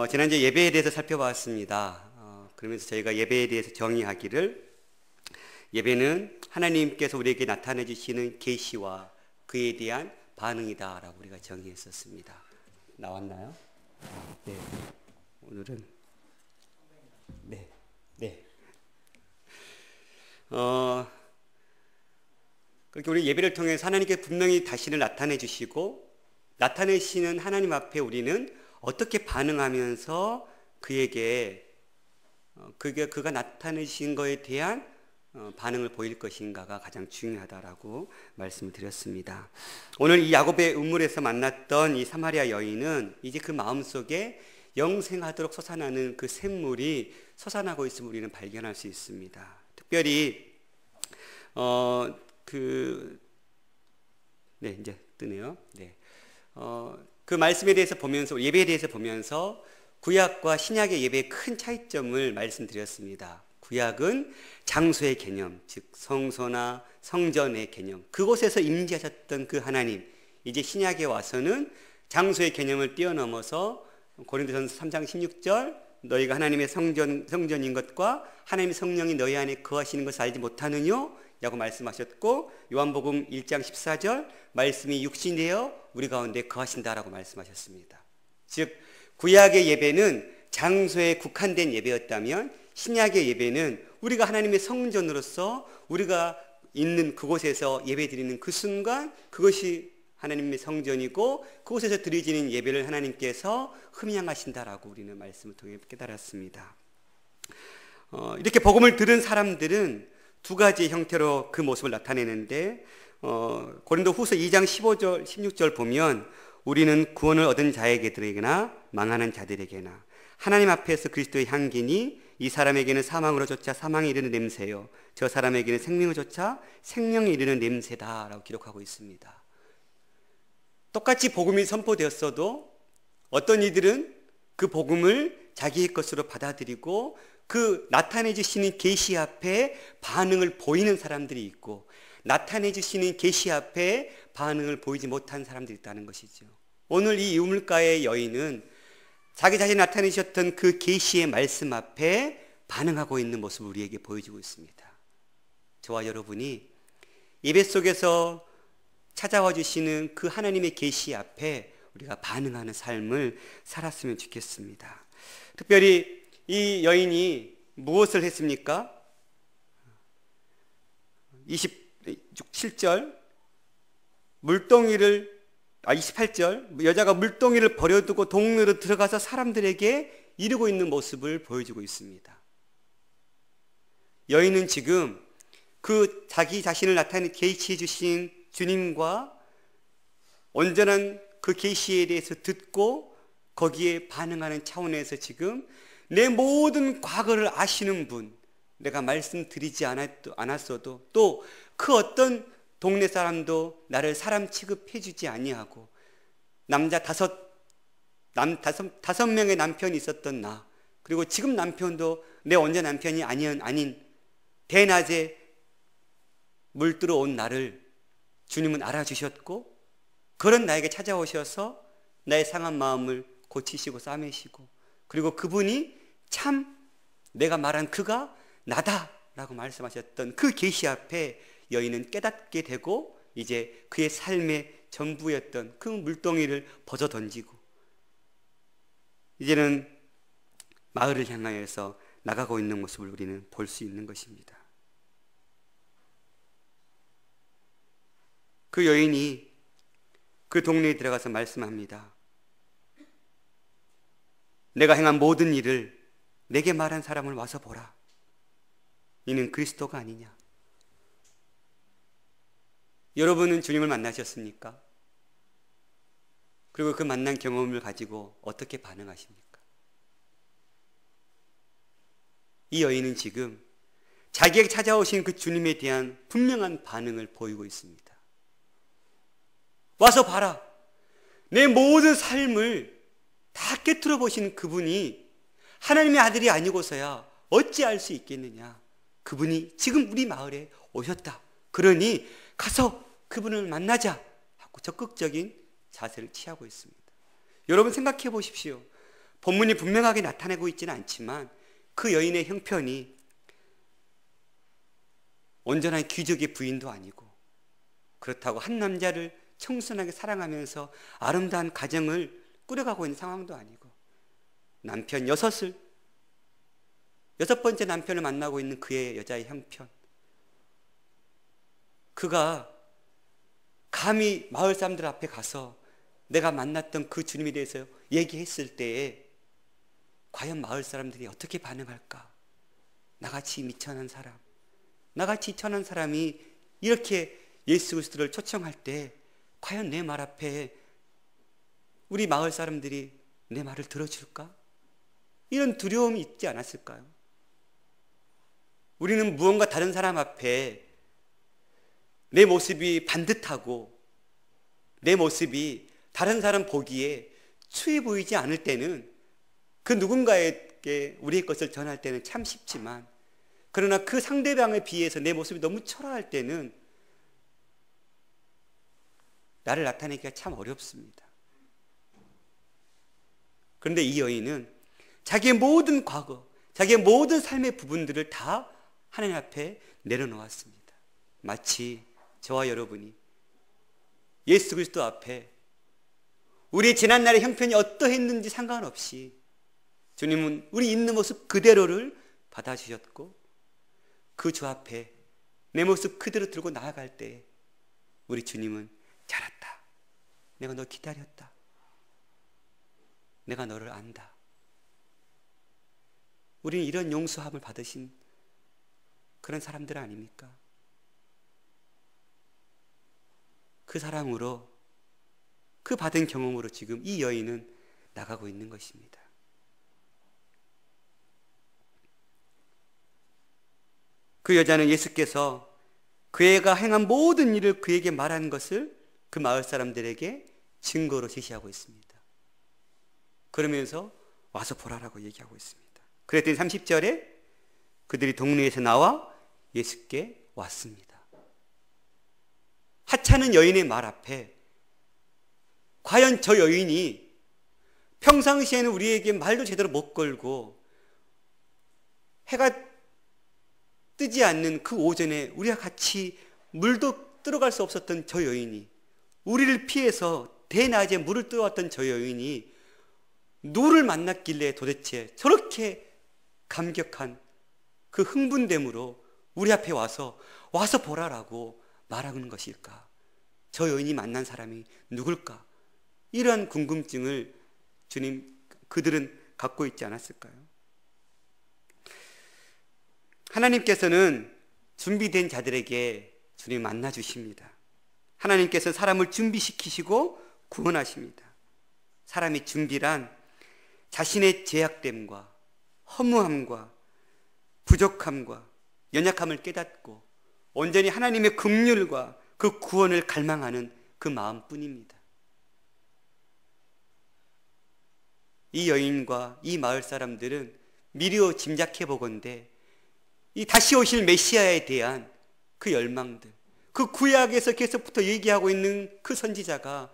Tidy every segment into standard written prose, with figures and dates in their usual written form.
지난주에 예배에 대해서 살펴봤습니다. 그러면서 저희가 예배에 대해서 정의하기를, 예배는 하나님께서 우리에게 나타내 주시는 계시와 그에 대한 반응이다라고 우리가 정의했었습니다. 나왔나요? 네. 오늘은 네. 그렇게 우리 예배를 통해서 하나님께 분명히 자신을 나타내 주시고, 나타내시는 하나님 앞에 우리는 어떻게 반응하면서 그에게 그가 나타내신 것에 대한 반응을 보일 것인가가 가장 중요하다라고 말씀을 드렸습니다. 오늘 이 야곱의 우물에서 만났던 이 사마리아 여인은 이제 그 마음속에 영생하도록 솟아나는 그 샘물이 솟아나고 있음을 우리는 발견할 수 있습니다. 특별히 이제 뜨네요. 네. 그 말씀에 대해서 보면서, 예배에 대해서 보면서 구약과 신약의 예배의 큰 차이점을 말씀드렸습니다. 구약은 장소의 개념, 즉 성소나 성전의 개념, 그곳에서 임재하셨던 그 하나님, 이제 신약에 와서는 장소의 개념을 뛰어넘어서 고린도전서 3장 16절, 너희가 하나님의 성전인 것과 하나님의 성령이 너희 안에 거하시는 것을 알지 못하느뇨? 라고 말씀하셨고, 요한복음 1장 14절, 말씀이 육신이 되어 우리 가운데 거하신다라고 말씀하셨습니다. 즉 구약의 예배는 장소에 국한된 예배였다면, 신약의 예배는 우리가 하나님의 성전으로서 우리가 있는 그곳에서 예배드리는 그 순간, 그것이 하나님의 성전이고 그곳에서 드려지는 예배를 하나님께서 흠양하신다라고 우리는 말씀을 통해 깨달았습니다. 이렇게 복음을 들은 사람들은 두 가지 형태로 그 모습을 나타내는데, 고린도 후서 2장 15절 16절 보면, 우리는 구원을 얻은 자에게나 망하는 자들에게나 하나님 앞에서 그리스도의 향기니 이 사람에게는 사망으로 쫓아 사망에 이르는 냄새요, 저 사람에게는 생명을 쫓아 생명에 이르는 냄새다라고 기록하고 있습니다. 똑같이 복음이 선포되었어도 어떤 이들은 그 복음을 자기의 것으로 받아들이고 그 나타내 주시는 계시 앞에 반응을 보이는 사람들이 있고, 나타내 주시는 계시 앞에 반응을 보이지 못한 사람들이 있다는 것이죠. 오늘 이 우물가의 여인은 자기 자신이 나타내셨던 그 계시의 말씀 앞에 반응하고 있는 모습을 우리에게 보여주고 있습니다. 저와 여러분이 예배 속에서 찾아와 주시는 그 하나님의 계시 앞에 우리가 반응하는 삶을 살았으면 좋겠습니다. 특별히 이 여인이 무엇을 했습니까? 27절, 28절, 여자가 물동이를 버려두고 동네로 들어가서 사람들에게 이르고 있는 모습을 보여주고 있습니다. 여인은 지금 그 자기 자신을 나타내 계시해 주신 주님과 온전한 그 계시에 대해서 듣고 거기에 반응하는 차원에서 지금 내 모든 과거를 아시는 분, 내가 말씀드리지 않았어도 또 그 어떤 동네 사람도 나를 사람 취급해 주지 아니하고, 남자 다섯 명의 남편이 있었던 나, 그리고 지금 남편도 내 원자 남편이 아닌 대낮에 물들어 온 나를 주님은 알아주셨고, 그런 나에게 찾아오셔서 나의 상한 마음을 고치시고 싸매시고, 그리고 그분이 참 내가 말한 그가 나다라고 말씀하셨던 그 계시 앞에 여인은 깨닫게 되고, 이제 그의 삶의 전부였던 그 물동이를 벗어 던지고 이제는 마을을 향하여서 나가고 있는 모습을 우리는 볼 수 있는 것입니다. 그 여인이 그 동네에 들어가서 말씀합니다. 내가 행한 모든 일을 내게 말한 사람을 와서 보라. 이는 그리스도가 아니냐. 여러분은 주님을 만나셨습니까? 그리고 그 만난 경험을 가지고 어떻게 반응하십니까? 이 여인은 지금 자기에게 찾아오신 그 주님에 대한 분명한 반응을 보이고 있습니다. 와서 봐라. 내 모든 삶을 다 깨트려 보신 그분이 하나님의 아들이 아니고서야 어찌 알 수 있겠느냐. 그분이 지금 우리 마을에 오셨다. 그러니 가서 그분을 만나자 하고 적극적인 자세를 취하고 있습니다. 여러분 생각해 보십시오. 본문이 분명하게 나타내고 있지는 않지만 그 여인의 형편이 온전한 귀족의 부인도 아니고, 그렇다고 한 남자를 청순하게 사랑하면서 아름다운 가정을 꾸려가고 있는 상황도 아니고, 남편 여섯 번째 남편을 만나고 있는 그의 여자의 형편, 그가 감히 마을 사람들 앞에 가서 내가 만났던 그 주님에 대해서 얘기했을 때에 과연 마을 사람들이 어떻게 반응할까? 나같이 미천한 사람, 나같이 천한 사람이 이렇게 예수 그리스도를 초청할 때 과연 내 말 앞에 우리 마을 사람들이 내 말을 들어줄까? 이런 두려움이 있지 않았을까요? 우리는 무언가 다른 사람 앞에 내 모습이 반듯하고 내 모습이 다른 사람 보기에 추해 보이지 않을 때는 그 누군가에게 우리의 것을 전할 때는 참 쉽지만, 그러나 그 상대방에 비해서 내 모습이 너무 초라할 때는 나를 나타내기가 참 어렵습니다. 그런데 이 여인은 자기의 모든 과거, 자기의 모든 삶의 부분들을 다 하나님 앞에 내려놓았습니다. 마치 저와 여러분이 예수 그리스도 앞에 우리의 지난날의 형편이 어떠했는지 상관없이 주님은 우리 있는 모습 그대로를 받아주셨고, 그 주 앞에 내 모습 그대로 들고 나아갈 때 우리 주님은 잘했다, 내가 너 기다렸다, 내가 너를 안다. 우리는 이런 용서함을 받으신 그런 사람들 아닙니까? 그 사랑으로, 그 받은 경험으로 지금 이 여인은 나가고 있는 것입니다. 그 여자는 예수께서 그애가 행한 모든 일을 그에게 말한 것을 그 마을 사람들에게 증거로 제시하고 있습니다. 그러면서 와서 보라라고 얘기하고 있습니다. 그랬더니 30절에 그들이 동네에서 나와 예수께 왔습니다. 하찮은 여인의 말 앞에 과연 저 여인이 평상시에는 우리에게 말도 제대로 못 걸고 해가 뜨지 않는 그 오전에 우리와 같이 물도 들어갈 수 없었던 저 여인이, 우리를 피해서 대낮에 물을 뜨러왔던 저 여인이 누구를 만났길래 도대체 저렇게 감격한 그 흥분됨으로 우리 앞에 와서 보라라고 말하는 것일까? 저 여인이 만난 사람이 누굴까? 이러한 궁금증을 그들은 갖고 있지 않았을까요? 하나님께서는 준비된 자들에게 주님 만나 주십니다. 하나님께서 사람을 준비시키시고 구원하십니다. 사람이 준비란 자신의 제약됨과 허무함과 부족함과 연약함을 깨닫고 온전히 하나님의 긍휼과 그 구원을 갈망하는 그 마음뿐입니다. 이 여인과 이 마을 사람들은 미리어 짐작해 보건대 이 다시 오실 메시아에 대한 그 열망들, 그 구약에서 계속부터 얘기하고 있는 그 선지자가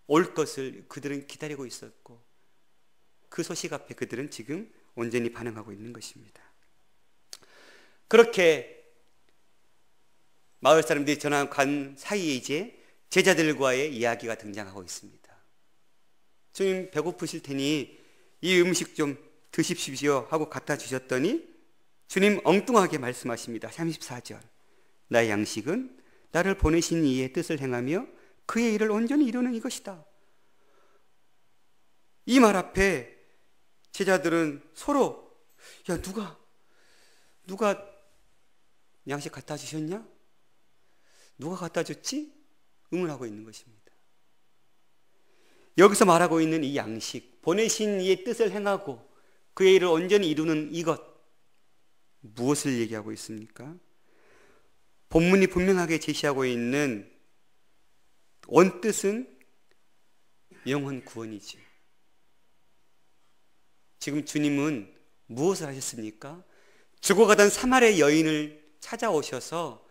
올 것을 그들은 기다리고 있었고, 그 소식 앞에 그들은 지금 온전히 반응하고 있는 것입니다. 그렇게 마을 사람들이 전화간 사이에 이제 제자들과의 이야기가 등장하고 있습니다. 주님 배고프실 테니 이 음식 좀 드십시오 하고 갖다 주셨더니 주님 엉뚱하게 말씀하십니다. 34절, 나의 양식은 나를 보내신 이의 뜻을 행하며 그의 일을 온전히 이루는 이것이다. 이 말 앞에 제자들은 서로 야 누가 양식 갖다 주셨냐? 누가 갖다 줬지? 의문하고 있는 것입니다. 여기서 말하고 있는 이 양식, 보내신 이의 뜻을 행하고 그의 일을 온전히 이루는 이것, 무엇을 얘기하고 있습니까? 본문이 분명하게 제시하고 있는 원뜻은 영혼 구원이지. 지금 주님은 무엇을 하셨습니까? 죽어가던 사마리아 여인을 찾아오셔서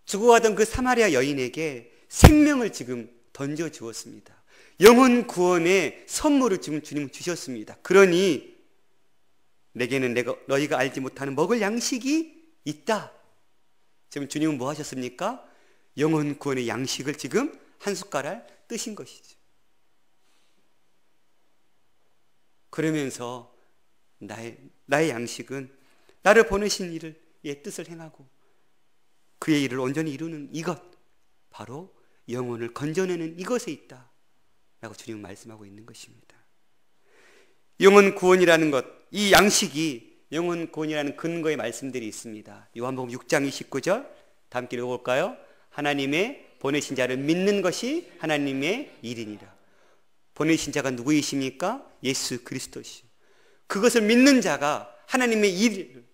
죽어가던 그 사마리아 여인에게 생명을 지금 던져 주었습니다. 영혼 구원의 선물을 지금 주님은 주셨습니다. 그러니 내게는 너희가 알지 못하는 먹을 양식이 있다. 지금 주님은 뭐 하셨습니까? 영혼 구원의 양식을 지금 한 숟가락 뜨신 것이죠. 그러면서 나의 양식은 나를 보내신 이의 뜻을 행하고 그의 일을 온전히 이루는 이것, 바로 영혼을 건져내는 이것에 있다 라고 주님은 말씀하고 있는 것입니다. 영혼 구원이라는 것, 이 양식이 영혼 구원이라는 근거의 말씀들이 있습니다. 요한복음 6장 29절 다 함께 읽어볼까요? 하나님의 보내신 자를 믿는 것이 하나님의 일이니라. 보내신 자가 누구이십니까? 예수 그리스도시요. 그것을 믿는 자가 하나님의 일.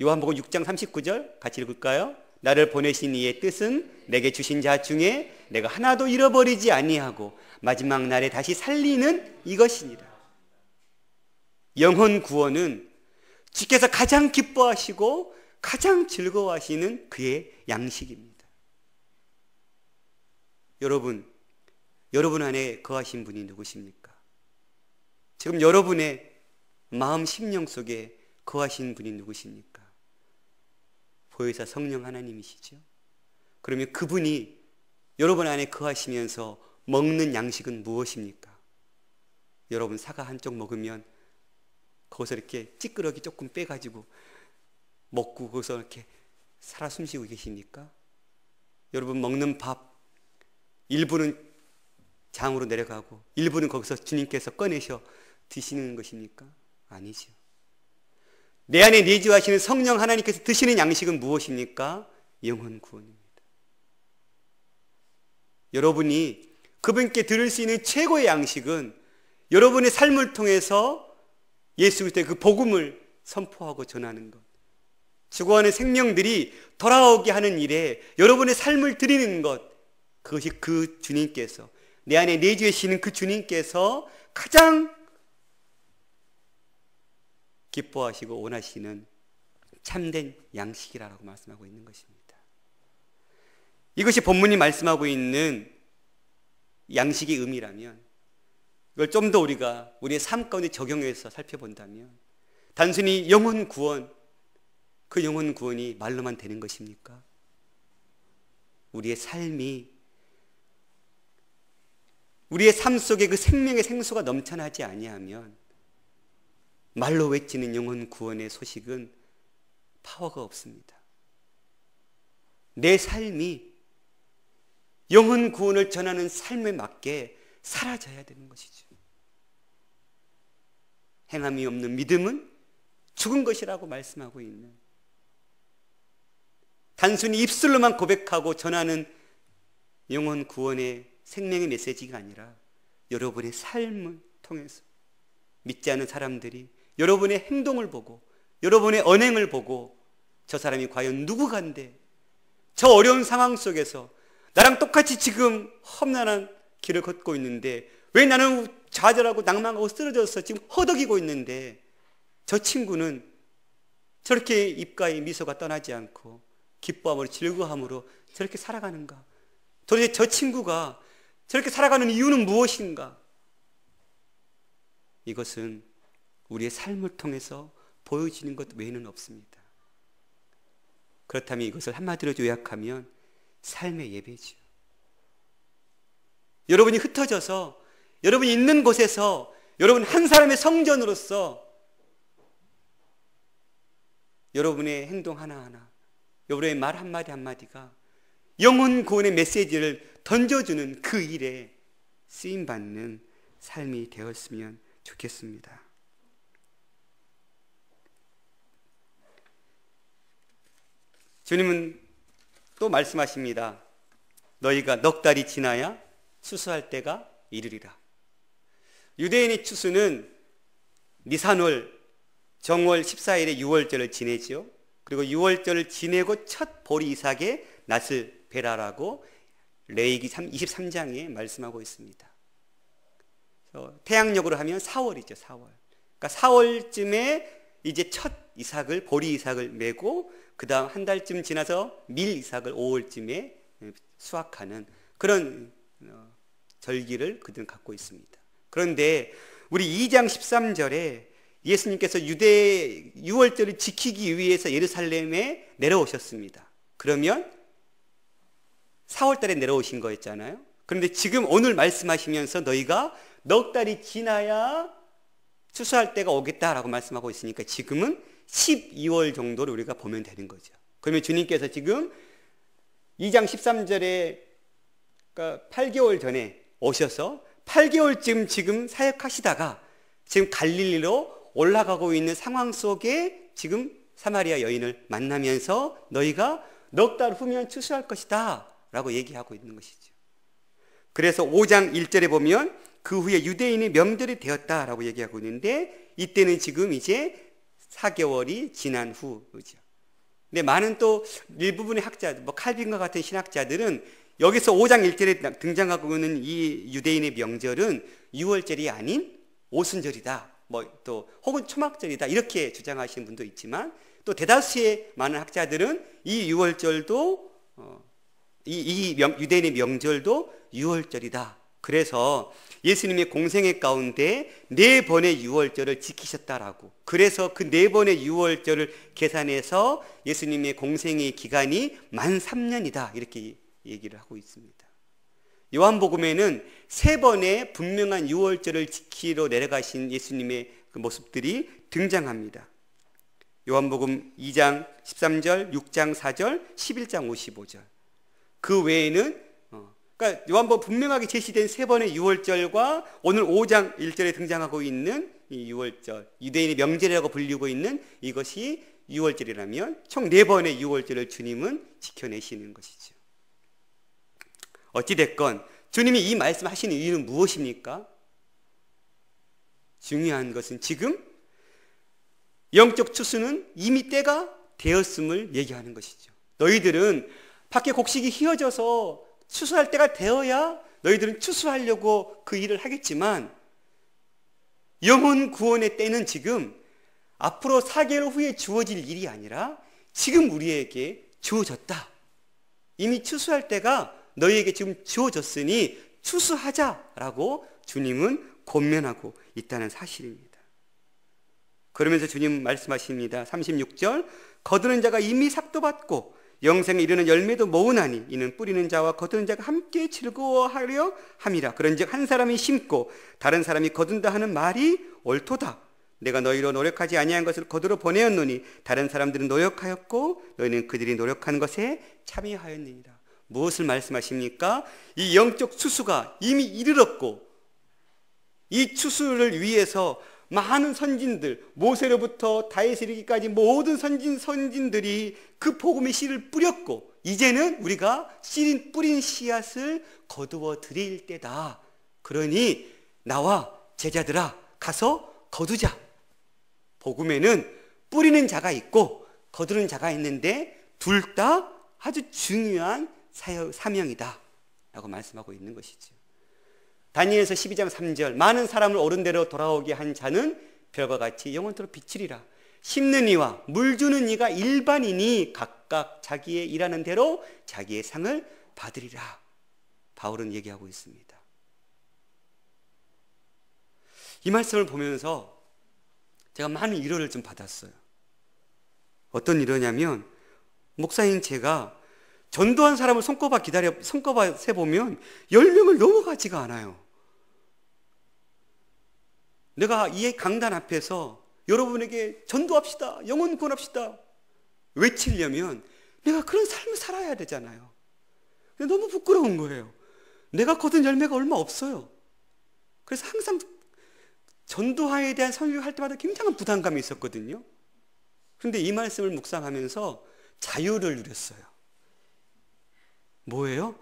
요한복음 6장 39절 같이 읽을까요? 나를 보내신 이의 뜻은 내게 주신 자 중에 내가 하나도 잃어버리지 아니하고 마지막 날에 다시 살리는 이것이니라. 영혼 구원은 주께서 가장 기뻐하시고 가장 즐거워하시는 그의 양식입니다. 여러분 안에 거하신 분이 누구십니까? 지금 여러분의 마음 심령 속에 거하신 분이 누구십니까? 보혜사 성령 하나님이시죠. 그러면 그분이 여러분 안에 거하시면서 먹는 양식은 무엇입니까? 여러분 사과 한쪽 먹으면 거기서 이렇게 찌끄러기 조금 빼가지고 먹고 거기서 이렇게 살아 숨쉬고 계십니까? 여러분 먹는 밥 일부는 장으로 내려가고 일부는 거기서 주님께서 꺼내셔 드시는 것입니까? 아니죠. 내 안에 내주하시는 성령 하나님께서 드시는 양식은 무엇입니까? 영혼 구원입니다. 여러분이 그분께 들을 수 있는 최고의 양식은 여러분의 삶을 통해서 예수 그리스도의 그 복음을 선포하고 전하는 것, 죽어가는 생명들이 돌아오게 하는 일에 여러분의 삶을 드리는 것, 그것이 그 주님께서 내 안에 내주하시는 그 주님께서 가장 기뻐하시고 원하시는 참된 양식이라고 말씀하고 있는 것입니다. 이것이 본문이 말씀하고 있는 양식의 의미라면 이걸 좀 더 우리가 우리의 삶 가운데 적용해서 살펴본다면 단순히 영혼 구원, 그 영혼 구원이 말로만 되는 것입니까? 우리의 삶이 우리의 삶 속에 그 생명의 생수가 넘쳐나지 아니하면 말로 외치는 영혼 구원의 소식은 파워가 없습니다. 내 삶이 영혼 구원을 전하는 삶에 맞게 사라져야 되는 것이죠. 행함이 없는 믿음은 죽은 것이라고 말씀하고 있는, 단순히 입술로만 고백하고 전하는 영혼 구원의 생명의 메시지가 아니라 여러분의 삶을 통해서 믿지 않는 사람들이 여러분의 행동을 보고 여러분의 언행을 보고 저 사람이 과연 누구간데 저 어려운 상황 속에서 나랑 똑같이 지금 험난한 길을 걷고 있는데 왜 나는 좌절하고 낭망하고 쓰러져서 지금 허덕이고 있는데 저 친구는 저렇게 입가에 미소가 떠나지 않고 기뻐함으로 즐거움으로 저렇게 살아가는가? 도대체 저 친구가 저렇게 살아가는 이유는 무엇인가? 이것은 우리의 삶을 통해서 보여지는 것 외에는 없습니다. 그렇다면 이것을 한마디로 요약하면 삶의 예배죠. 여러분이 흩어져서 여러분이 있는 곳에서 여러분 한 사람의 성전으로서 여러분의 행동 하나하나, 여러분의 말 한마디 한마디가 영혼 구원의 메시지를 던져주는 그 일에 쓰임받는 삶이 되었으면 좋겠습니다. 주님은 또 말씀하십니다. 너희가 넉 달이 지나야 추수할 때가 이르리라. 유대인의 추수는 니산월 정월 14일에 유월절을 지내죠. 그리고 유월절을 지내고 첫 보리 이삭의 낫을 베라라고 레위기 23장에 말씀하고 있습니다. 태양력으로 하면 4월이죠. 4월. 그러니까 4월쯤에 이제 첫 이삭을, 보리 이삭을 메고 그 다음 한 달쯤 지나서 밀 이삭을 5월쯤에 수확하는 그런 절기를 그들은 갖고 있습니다. 그런데 우리 2장 13절에 예수님께서 유대 유월절을 지키기 위해서 예루살렘에 내려오셨습니다. 그러면 4월 달에 내려오신 거였잖아요. 그런데 지금 오늘 말씀하시면서 너희가 넉 달이 지나야 추수할 때가 오겠다라고 말씀하고 있으니까 지금은 12월 정도를 우리가 보면 되는 거죠. 그러면 주님께서 지금 2장 13절에 그러니까 8개월 전에 오셔서 8개월쯤 지금 사역하시다가 지금 갈릴리로 올라가고 있는 상황 속에 지금 사마리아 여인을 만나면서 너희가 넉 달 후면 추수할 것이다 라고 얘기하고 있는 것이죠. 그래서 5장 1절에 보면 그 후에 유대인의 명절이 되었다라고 얘기하고 있는데 이때는 지금 이제 4개월이 지난 후죠. 근데 많은 또 일부분의 학자들, 칼빈과 같은 신학자들은 여기서 5장 1절에 등장하고 있는 이 유대인의 명절은 유월절이 아닌 오순절이다, 또 혹은 초막절이다 이렇게 주장하시는 분도 있지만 또 대다수의 많은 학자들은 이 유월절도 유대인의 명절도 유월절이다. 그래서 예수님의 공생애 가운데 4번의 유월절을 지키셨다라고, 그래서 그 4번의 유월절을 계산해서 예수님의 공생의 기간이 만 3년이다 이렇게 얘기를 하고 있습니다. 요한복음에는 3번의 분명한 유월절을 지키러 내려가신 예수님의 그 모습들이 등장합니다. 요한복음 2장 13절, 6장 4절, 11장 55절. 그 외에는 그러니까 요한복음 분명하게 제시된 3번의 유월절과 오늘 5장 1절에 등장하고 있는 이 유월절, 유대인의 명절이라고 불리고 있는 이것이 유월절이라면 총 4번의 유월절을 주님은 지켜내시는 것이죠. 어찌됐건 주님이 이 말씀하시는 이유는 무엇입니까? 중요한 것은 지금 영적 추수는 이미 때가 되었음을 얘기하는 것이죠. 너희들은 밖에 곡식이 휘어져서 추수할 때가 되어야 너희들은 추수하려고 그 일을 하겠지만 영혼 구원의 때는 지금 앞으로 4개월 후에 주어질 일이 아니라 지금 우리에게 주어졌다. 이미 추수할 때가 너희에게 지금 주어졌으니 추수하자라고 주님은 권면하고 있다는 사실입니다. 그러면서 주님 말씀하십니다. 36절, 거두는 자가 이미 삭도 받고 영생에 이르는 열매도 모으나니 이는 뿌리는 자와 거두는 자가 함께 즐거워하려 함이라. 그런즉 한 사람이 심고 다른 사람이 거둔다 하는 말이 옳도다. 내가 너희로 노력하지 아니한 것을 거두러 보내었노니 다른 사람들은 노력하였고 너희는 그들이 노력하는 것에 참여하였느니라. 무엇을 말씀하십니까? 이 영적 추수가 이미 이르렀고 이 추수를 위해서 많은 선진들, 모세로부터 다윗에 이르기까지 모든 선진들이 그 복음의 씨를 뿌렸고 이제는 우리가 뿌린 씨앗을 거두어 드릴 때다. 그러니 나와 제자들아 가서 거두자. 복음에는 뿌리는 자가 있고 거두는 자가 있는데 둘 다 아주 중요한 사명이다 라고 말씀하고 있는 것이죠. 다니엘서 12장 3절, 많은 사람을 옳은 대로 돌아오게 한 자는 별과 같이 영원토록 비치리라. 심는 이와 물 주는 이가 일반인이 각각 자기의 일하는 대로 자기의 상을 받으리라. 바울은 얘기하고 있습니다. 이 말씀을 보면서 제가 많은 위로를 좀 받았어요. 어떤 위로냐면 목사인 제가 전도한 사람을 손꼽아 세보면 10명을 넘어가지가 않아요. 내가 이 강단 앞에서 여러분에게 전도합시다, 영혼 구원합시다 외치려면 내가 그런 삶을 살아야 되잖아요. 근데 너무 부끄러운 거예요. 내가 거둔 열매가 얼마 없어요. 그래서 항상 전도화에 대한 설교할 때마다 굉장한 부담감이 있었거든요. 그런데 이 말씀을 묵상하면서 자유를 누렸어요. 뭐예요?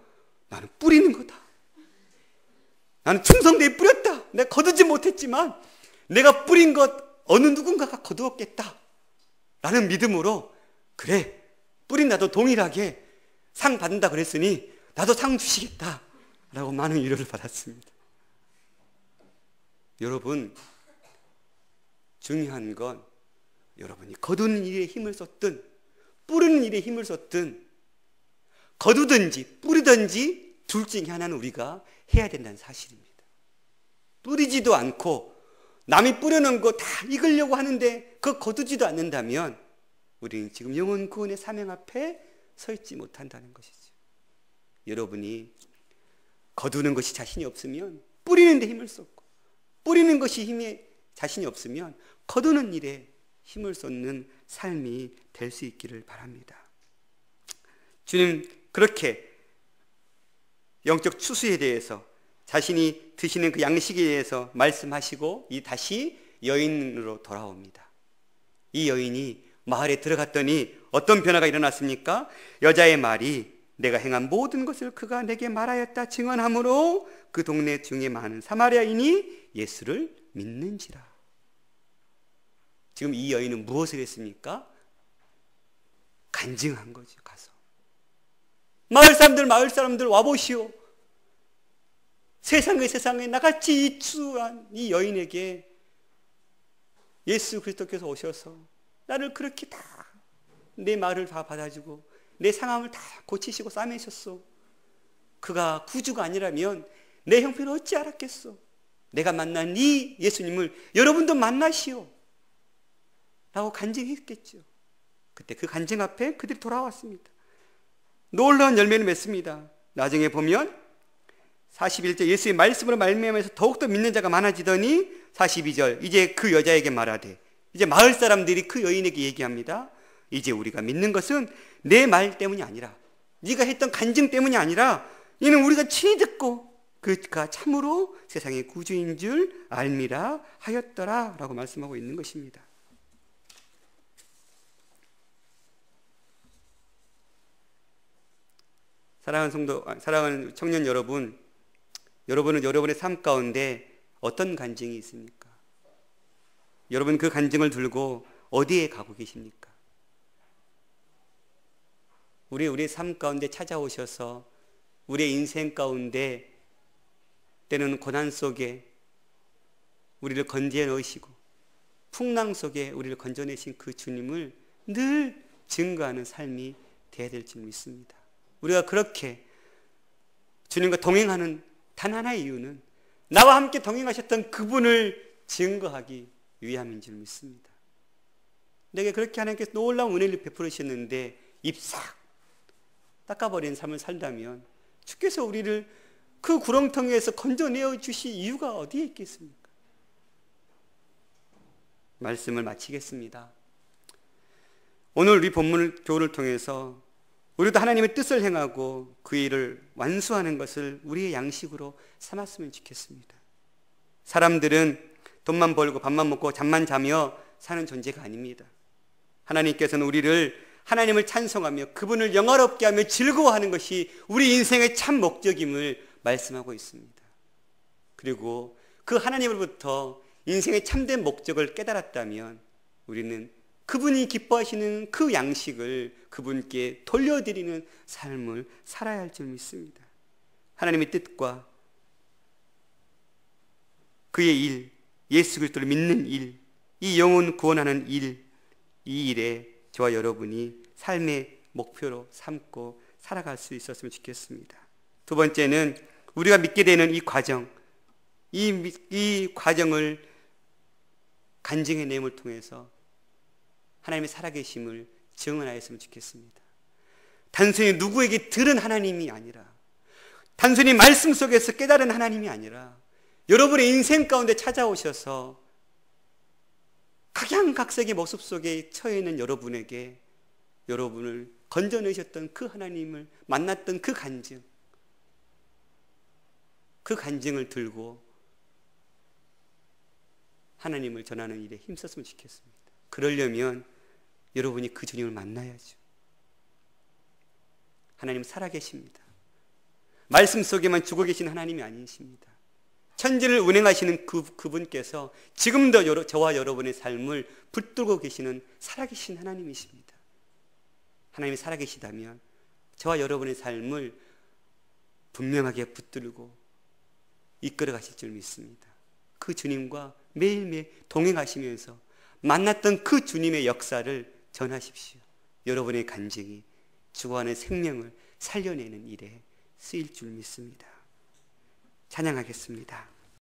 나는 뿌리는 거다. 나는 충성되게 뿌렸다. 내가 거두지 못했지만 내가 뿌린 것 어느 누군가가 거두었겠다 라는 믿음으로 그래, 뿌린 나도 동일하게 상 받는다 그랬으니 나도 상 주시겠다 라고 많은 위로를 받았습니다. 여러분, 중요한 건 여러분이 거두는 일에 힘을 쏟든 뿌리는 일에 힘을 쏟든 거두든지 뿌리든지 둘 중에 하나는 우리가 해야 된다는 사실입니다. 뿌리지도 않고 남이 뿌려놓은 거 다 익으려고 하는데 그거 거두지도 않는다면 우리는 지금 영혼 구원의 사명 앞에 서 있지 못한다는 것이죠. 여러분이 거두는 것이 자신이 없으면 뿌리는 데 힘을 쏟고, 뿌리는 것이 힘에 자신이 없으면 거두는 일에 힘을 쏟는 삶이 될 수 있기를 바랍니다. 주님 그렇게 영적 추수에 대해서, 자신이 드시는 그 양식에 대해서 말씀하시고 다시 여인으로 돌아옵니다. 이 여인이 마을에 들어갔더니 어떤 변화가 일어났습니까? 여자의 말이 내가 행한 모든 것을 그가 내게 말하였다 증언하므로 그 동네 중에 많은 사마리아인이 예수를 믿는지라. 지금 이 여인은 무엇을 했습니까? 간증한 거죠. 가서 마을 사람들 와보시오. 세상에 나같이 이추한 이 여인에게 예수 그리스도께서 오셔서 나를 그렇게 다 내 말을 다 받아주고 내 상함을 다 고치시고 싸매셨소. 그가 구주가 아니라면 내 형편을 어찌 알았겠소. 내가 만난 이 예수님을 여러분도 만나시오 라고 간증했겠죠. 그때 그 간증 앞에 그들이 돌아왔습니다. 놀라운 열매를 맺습니다. 나중에 보면 41절 예수의 말씀으로 말미암아서 더욱더 믿는 자가 많아지더니 42절 이제 그 여자에게 말하되, 이제 마을 사람들이 그 여인에게 얘기합니다. 이제 우리가 믿는 것은 내 말 때문이 아니라, 네가 했던 간증 때문이 아니라 이는 우리가 친히 듣고 그가 참으로 세상의 구주인 줄 알미라 하였더라 라고 말씀하고 있는 것입니다. 사랑하는 성도, 사랑하는 청년 여러분, 여러분은 여러분의 삶 가운데 어떤 간증이 있습니까? 여러분 그 간증을 들고 어디에 가고 계십니까? 우리의 삶 가운데 찾아오셔서 우리의 인생 가운데 때는 고난 속에 우리를 건져 넣으시고 풍랑 속에 우리를 건져내신 그 주님을 늘 증거하는 삶이 되어야 될 줄 믿습니다. 우리가 그렇게 주님과 동행하는 단 하나의 이유는 나와 함께 동행하셨던 그분을 증거하기 위함인 줄 믿습니다. 내게 그렇게 하나님께서 놀라운 은혜를 베풀으셨는데 입싹 닦아버린 삶을 살다면 주께서 우리를 그 구렁텅이에서 건져내어 주실 이유가 어디에 있겠습니까? 말씀을 마치겠습니다. 오늘 우리 본문 교훈을 통해서 우리도 하나님의 뜻을 행하고 그 일을 완수하는 것을 우리의 양식으로 삼았으면 좋겠습니다. 사람들은 돈만 벌고 밥만 먹고 잠만 자며 사는 존재가 아닙니다. 하나님께서는 우리를 하나님을 찬송하며 그분을 영화롭게 하며 즐거워하는 것이 우리 인생의 참 목적임을 말씀하고 있습니다. 그리고 그 하나님으로부터 인생의 참된 목적을 깨달았다면 우리는 그분이 기뻐하시는 그 양식을 그분께 돌려드리는 삶을 살아야 할 줄 믿습니다. 하나님의 뜻과 그의 일, 예수 그리스도를 믿는 일, 이 영혼 구원하는 일, 이 일에 저와 여러분이 삶의 목표로 삼고 살아갈 수 있었으면 좋겠습니다. 두 번째는 우리가 믿게 되는 이 과정, 이 과정을 간증의 내용을 통해서 하나님의 살아계심을 증언하였으면 좋겠습니다. 단순히 누구에게 들은 하나님이 아니라, 단순히 말씀 속에서 깨달은 하나님이 아니라 여러분의 인생 가운데 찾아오셔서 각양각색의 모습 속에 처해 있는 여러분에게 여러분을 건져내셨던 그 하나님을 만났던 그 간증을 들고 하나님을 전하는 일에 힘썼으면 좋겠습니다. 그러려면 여러분이 그 주님을 만나야죠. 하나님 살아계십니다. 말씀 속에만 죽어 계신 하나님이 아니십니다. 천지를 운행하시는 그분께서 지금도 저와 여러분의 삶을 붙들고 계시는 살아계신 하나님이십니다. 하나님이 살아계시다면 저와 여러분의 삶을 분명하게 붙들고 이끌어 가실 줄 믿습니다. 그 주님과 매일매일 동행하시면서 만났던 그 주님의 역사를 전하십시오. 여러분의 간증이 주관의 생명을 살려내는 일에 쓰일 줄 믿습니다. 찬양하겠습니다.